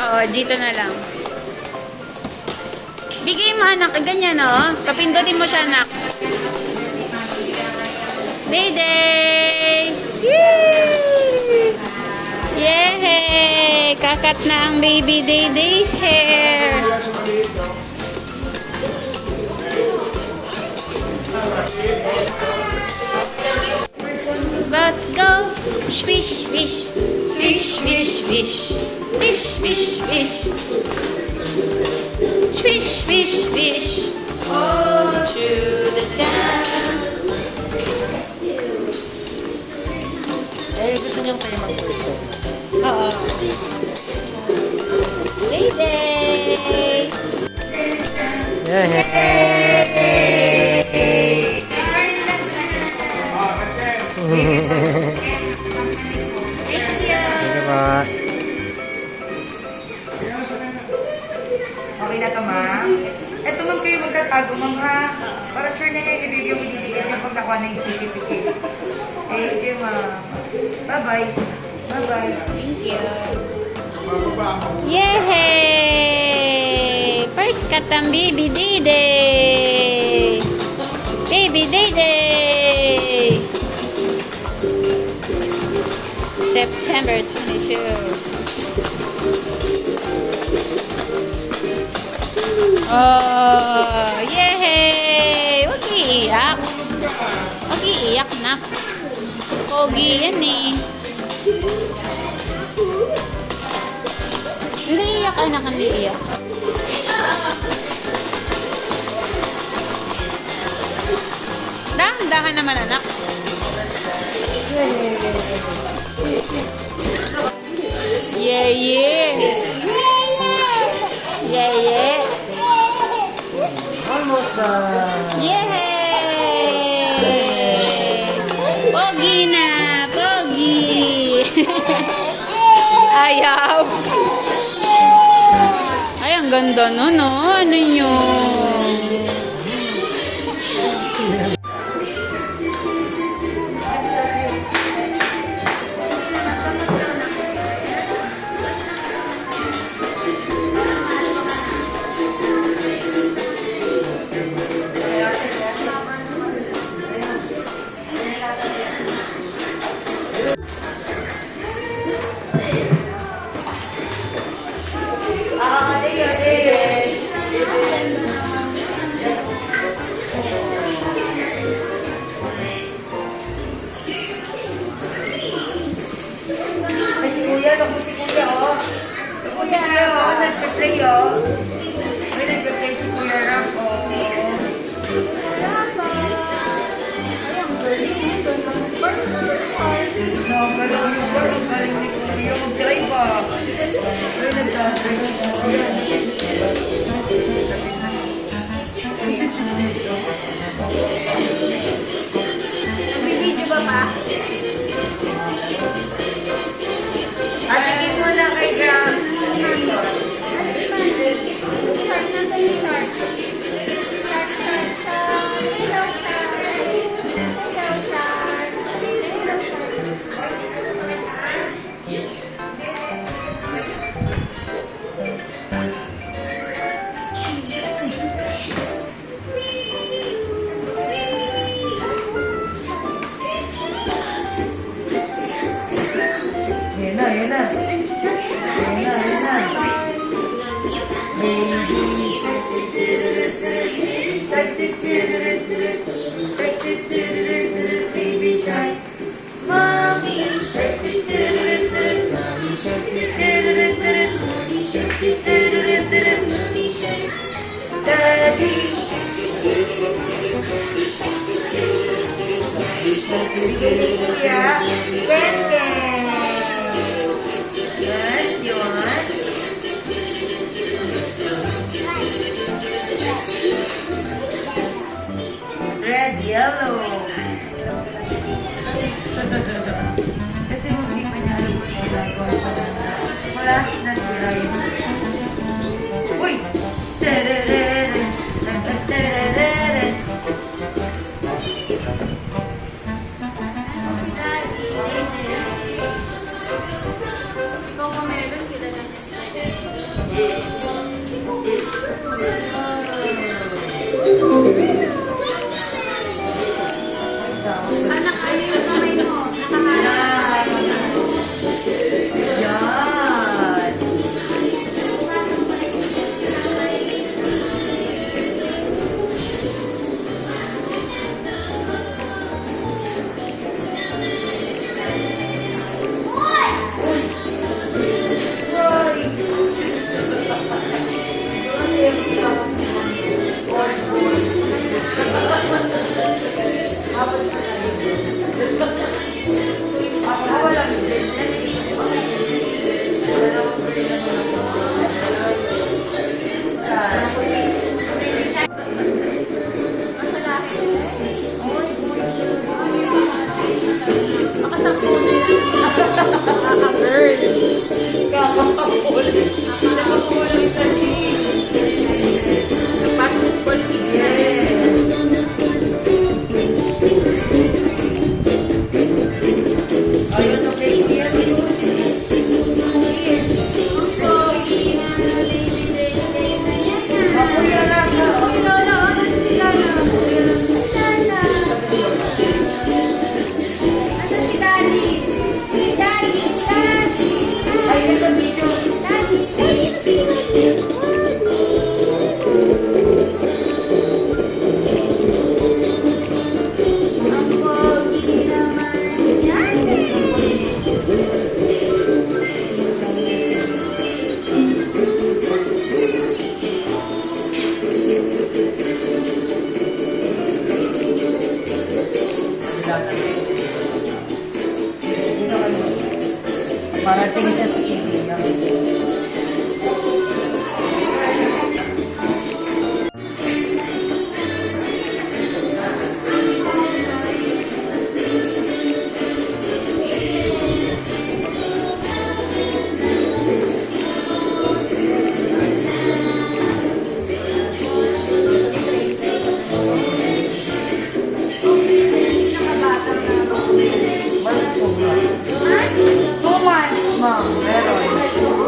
Oo, dito na lang. Bigay mo anak, ganyan oh. Kapindutin mo siya anak. Day-day! Yay! Yay! Kakat na ang baby Day-day's hair. Let's go! Swish, swish! Swish, swish, swish! Swish, swish, swish! Swish, swish, swish! All through the town. Eh, gusto niyong kayo mag-pwesto. Oo. Day-day! Yay! Thank you! Diba? Okay na to, ma'am. Eto, ma'am, kayo magtatago, ma'am, ha? Para sure na kayo, ibibigay mo didikit yung pagkakuha ng certificate. Thank you, ma'am. Bye-bye. Bye-bye. Thank you! Yay! First cut ang baby Day-day! Baby Day-day! September 22. Oh, yay! Huwag iiyak. Huwag iiyak, nak. Pogi yan eh. Hindi iiyak, anak. Hindi iiyak. Dahan-dahan naman, anak. Yeah, yeah. Yeah, yeah. Almost done. Yay! Pogi na! Pogi! Ayaw! Ay, ang ganda no, no? Ano yun? Kuya, naku si Kuya, oh. Naku si Kuya, oh. Nag-play, oh. May nag-play si Kuya Ram, oh. No, galing yung galing. Galing ni Kuya. Mag-drive, ah. Ay, nag-drive si Kuya. Nagbibideo ba pa? Atingin mo na kay Gram. Yan na, yan na. Yan na, yan na. Baby shark, mommy shark, mommy shark, mommy shark, daddy yeah, Ken Ken. Yes, you want? Red, yellow. Kasi hindi pa niya alam kung ginagawa pa na. Wala na sila yun. Uy! Tererere! Tererere! Ikaw pa meron, sila lang yan.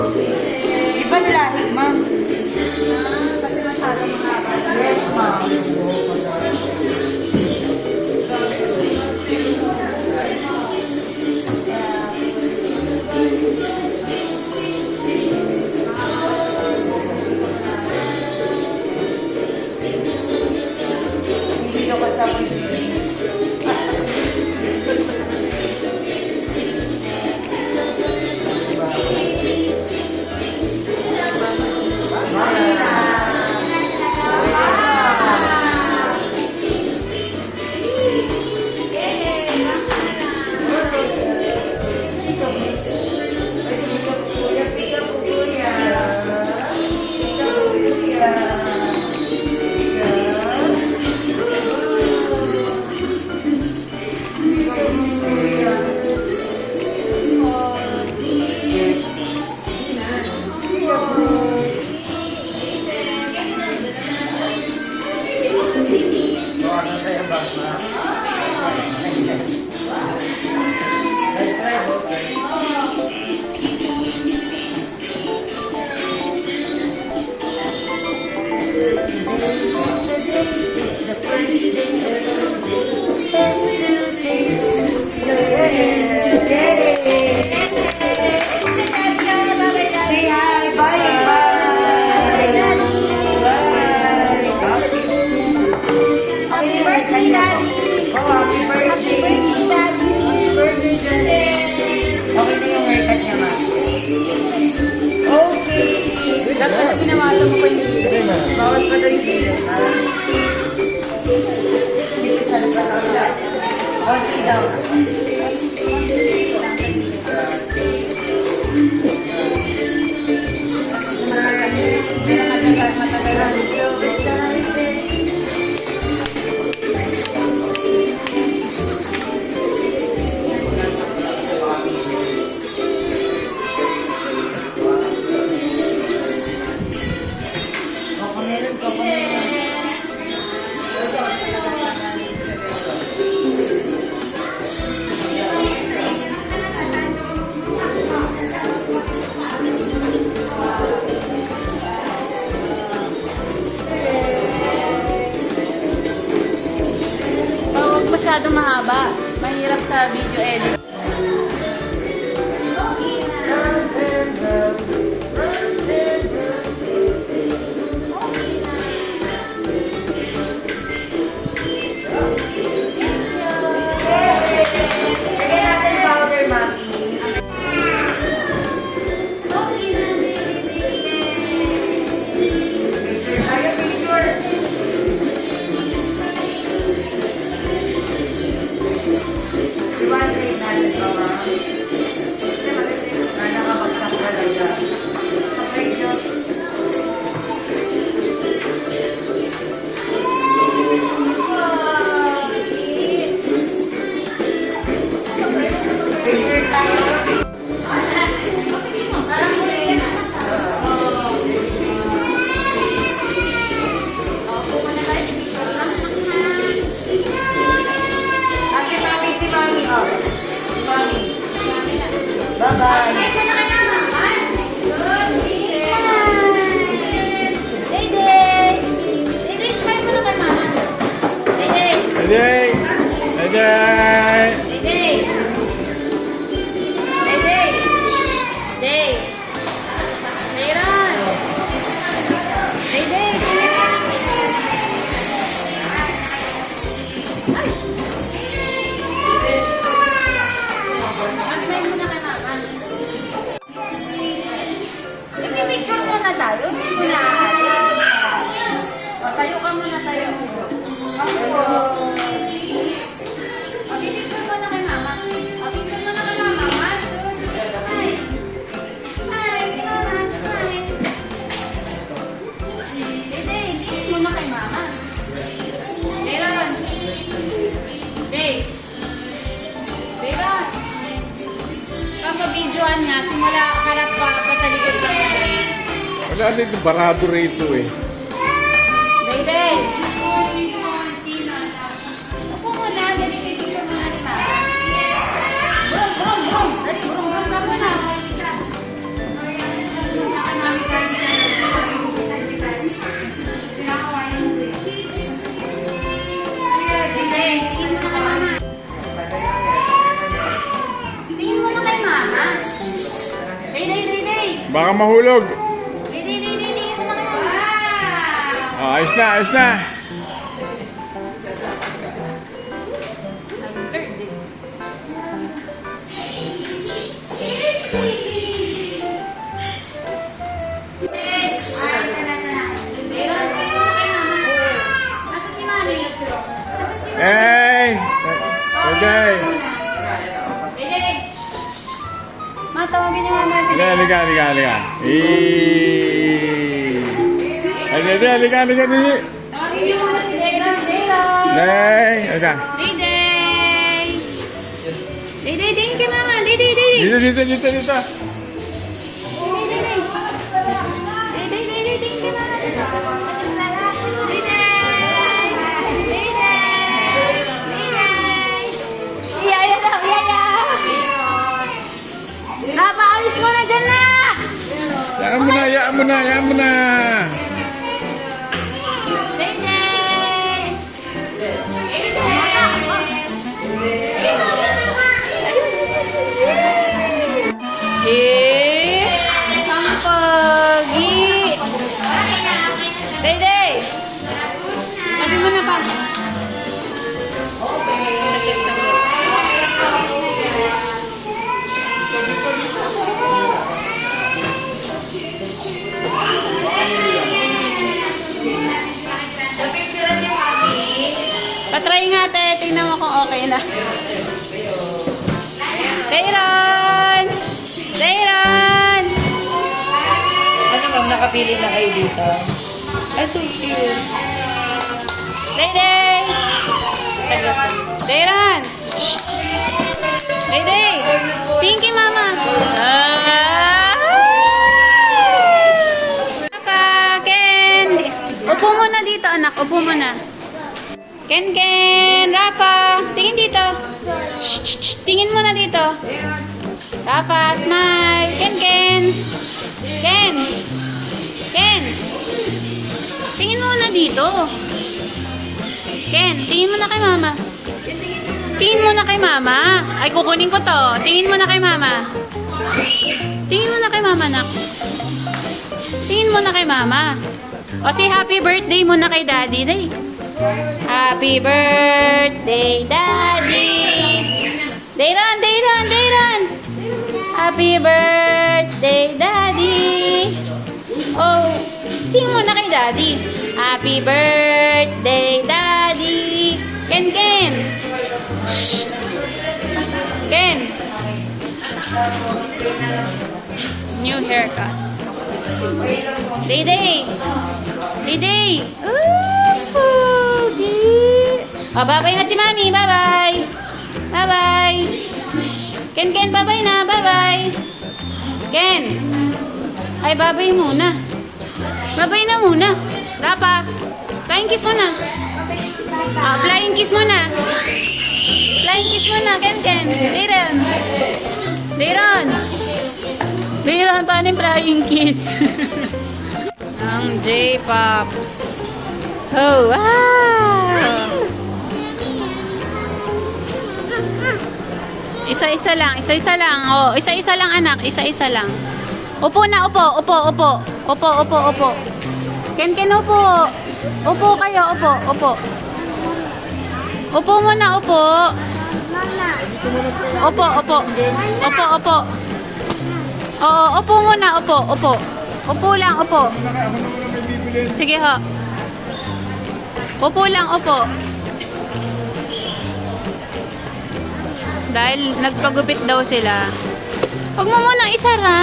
Iba lahi, ma'am. Kasi masyadong mahaba. Yes, ma'am. Hindi ko kasama yung Say hi. Bye. Happy birthday, Daddy. Oh, happy birthday. Happy birthday, Daddy. Okay na yung haircut niya, ma. Okay. Dapat pinawala mo pa yung video. Bawat pa daw yung video. Dito sa nasa. Konti daw. Huwag masyadong mahaba. Mahirap sa video edit. Lagyan natin powder, mami. Ayaw, picture. Iwan-trade natin ito, ma'am. Na nakabagsak talaga. Okay, Diyos. Picture tayo. Ate, mami, si mami, oh. Si mami. Bye-bye. Hey, hey. Picture muna tayo. Hindi mo na aalis. O, tayo ka muna tayo. Picture mo na kay mama. Picture mo na kay mama. Hi. Hi. Mama. Hi. Dede, picture mo na kay mama. Meron. Dede. Meron. Kapag-videoan niya, simula harap pa, patalikod ka na. Wala dito, barado rito eh. Baby! Upo mo na, dali pipicture mo na ni Mama. Brum, brum, brum! Dali, brum, brum ka muna. Baka mahulog. Didi, ito na kayo. Wow! Oh, ayos na, ayos na. Hey! Okay. Matawagin niyo mama si Halika, halika, halika, halika. Halika, halika, halika, halika. Tawagin niyo mama si Dayron. Hey, halika. Dayday! Dayday, tingin kay mama. Dayday, Dayday. Dito, dito, dito, dito. Dayday, tingin kay mama. Dayday! Iyaya daw, iyaya! Napaalis mo na dyan na! Yaan mo na, yaan mo na, yaan mo na. Dayday! Ang pogi! Dayday! Sabi mo na pa. Patry nga tayo. Tingnan mo kung okay na. Dayron! Dayron! Ano ma'am, nakapili na kayo dito? Ay, so cute. Dayday! Dayron! Dayday! Pinky mama! Papa! Ken! Upo muna dito anak. Upo muna. Ken! Rafa! Tingin dito. Shh! Tingin muna dito. Rafa! Smile! Ken! Ken! Tingin muna dito. Ken, tingin mo na kay mama. Tingin mo na kay mama. Ay, kukunin ko to. Tingin mo na kay mama. Tingin mo na kay mama, nak. Tingin mo na kay mama. O, say happy birthday mo na kay daddy, day. Happy birthday, daddy. Dayron. Happy birthday, daddy. Oh, sing mo na kay daddy. Happy birthday, daddy. Ken. Shh. Ken. New haircut. Dayday. Oh, bye-bye na si mami. Bye-bye. Ken, bye-bye na. Bye-bye. Ken. Ay, bye-bye muna. Bye-bye na muna. Rapa, flying kiss muna. Ah, flying kiss muna. Flying kiss muna, Ken. Dayron, paano yung flying kiss? Ang J-Pops. Oh, wow! Isa-isa lang. Oh, isa-isa lang anak, isa-isa lang. Upo na, upo. Ken, upo. Upo kayo, upo. Upo muna, upo. Opo. Oo, upo muna, upo. Upo lang, upo. Sige ho. Upo lang, upo. Dahil nagpagupit daw sila. Huwag mo munang isara.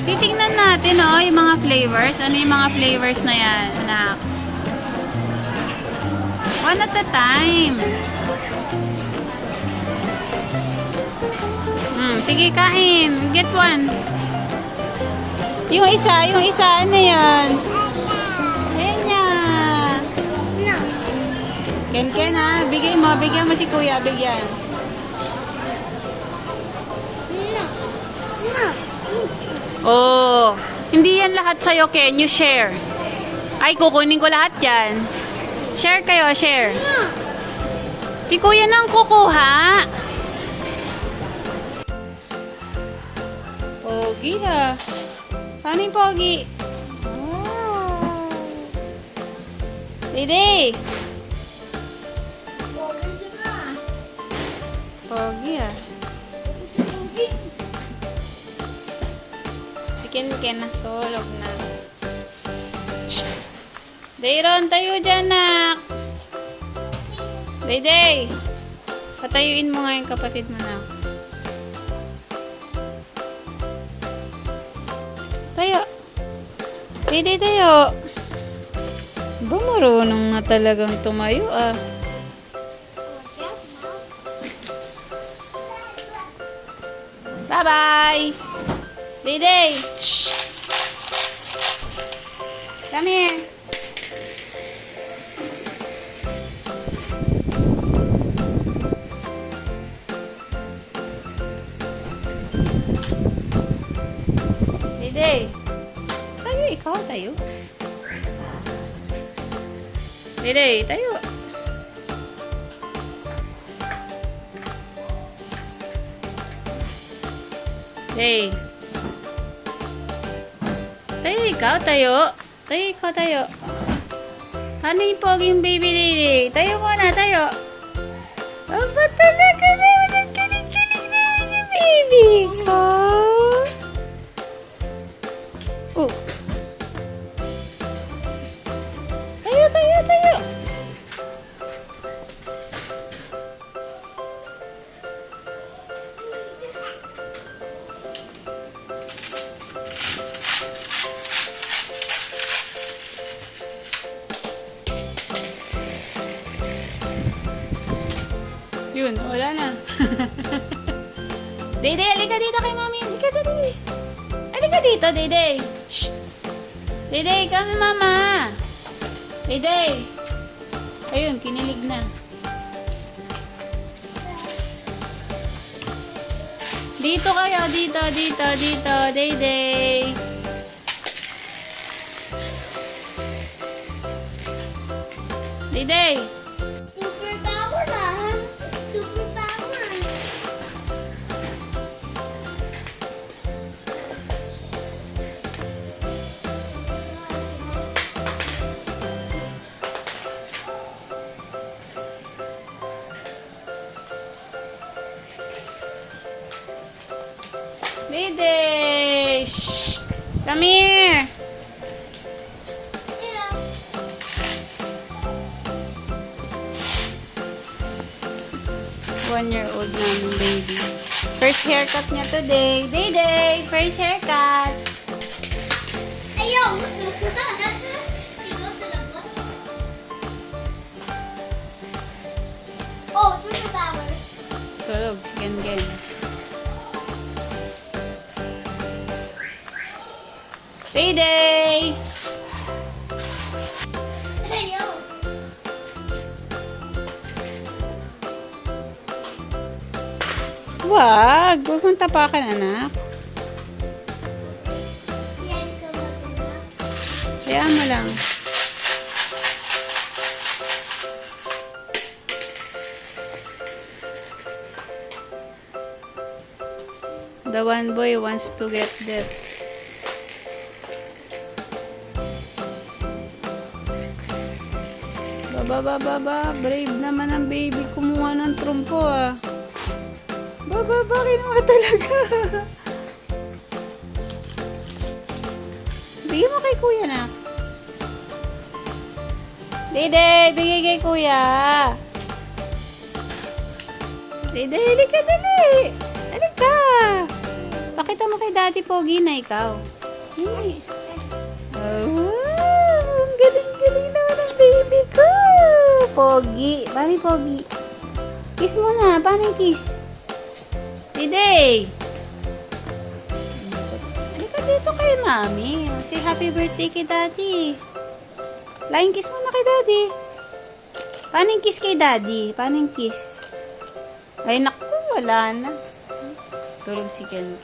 Titingnan natin, yung mga flavors. Ano yung mga flavors na yan, anak? One at a time. Sige, kain. Get one. Yung isa, ano yan? Ayan niya. Ken ha, bigyan mo si kuya, bigyan. Oh, hindi yan lahat sa'yo, Ken. You share. Ay, kukunin ko lahat yan. Share kayo, share. Si kuya nang kukuha. Pogi ha. Paano yung Pogi? Wow. Dede. Pogi ha. Si Ken na tulog na. Dayron, tayo dyan, nak. Day. Patayuin mo nga yung kapatid mo, nak. Tayo. Day, tayo. Ba, marunong na talagang tumayo, ah. Bye-bye. Day. Shh. Come here. Day. Tayo, ikaw, tayo. Day, tayo. Day. Tayo, ikaw, tayo. Tayo, ikaw, tayo. Ano yung poging baby Day? Tayo muna, tayo. Aba talaga naman ang kilig-kilig na yung baby ko. Oh. Tayo. Yun, wala na. Dede, halika dito kay mami. Halika dito. Halika dito, Dede. Shh. Dede, kami mama. Dede. Ayun, kinilig na. Dito kayo, dito, Dede. Dede. Superpower na. Superpower. Dede. Shh. Come here. Dito. 1-year-old namin baby. First haircut niya today. Dede, first haircut. Ayaw. She goes to the foot. Oh, superpower. Tulog, gen. Dede! Ayaw. Wag mong tapakan, anak. Yan ka ba? Kaya mo lang. The one boy wants to get there. Baba. Brave naman ang baby. Kumuha ng trumpo, ah. Baba, kinuha talaga. Bigyan mo kay kuya na. Dede, bigay kay kuya. Dede, halika dali. Halika. Pakita mo kay Daddy Pogi na ikaw. Hindi. Oh, ang galing naman ang baby ko. Pogi. Paano yung Pogi? Kiss mo na. Paano yung kiss? Dede. Halika dito kay mami. Say happy birthday kay Daddy. Flying kiss muna kay Daddy. Paano yung kiss kay Daddy? Paano yung kiss? Ay naku, wala na. Tulog si Ken.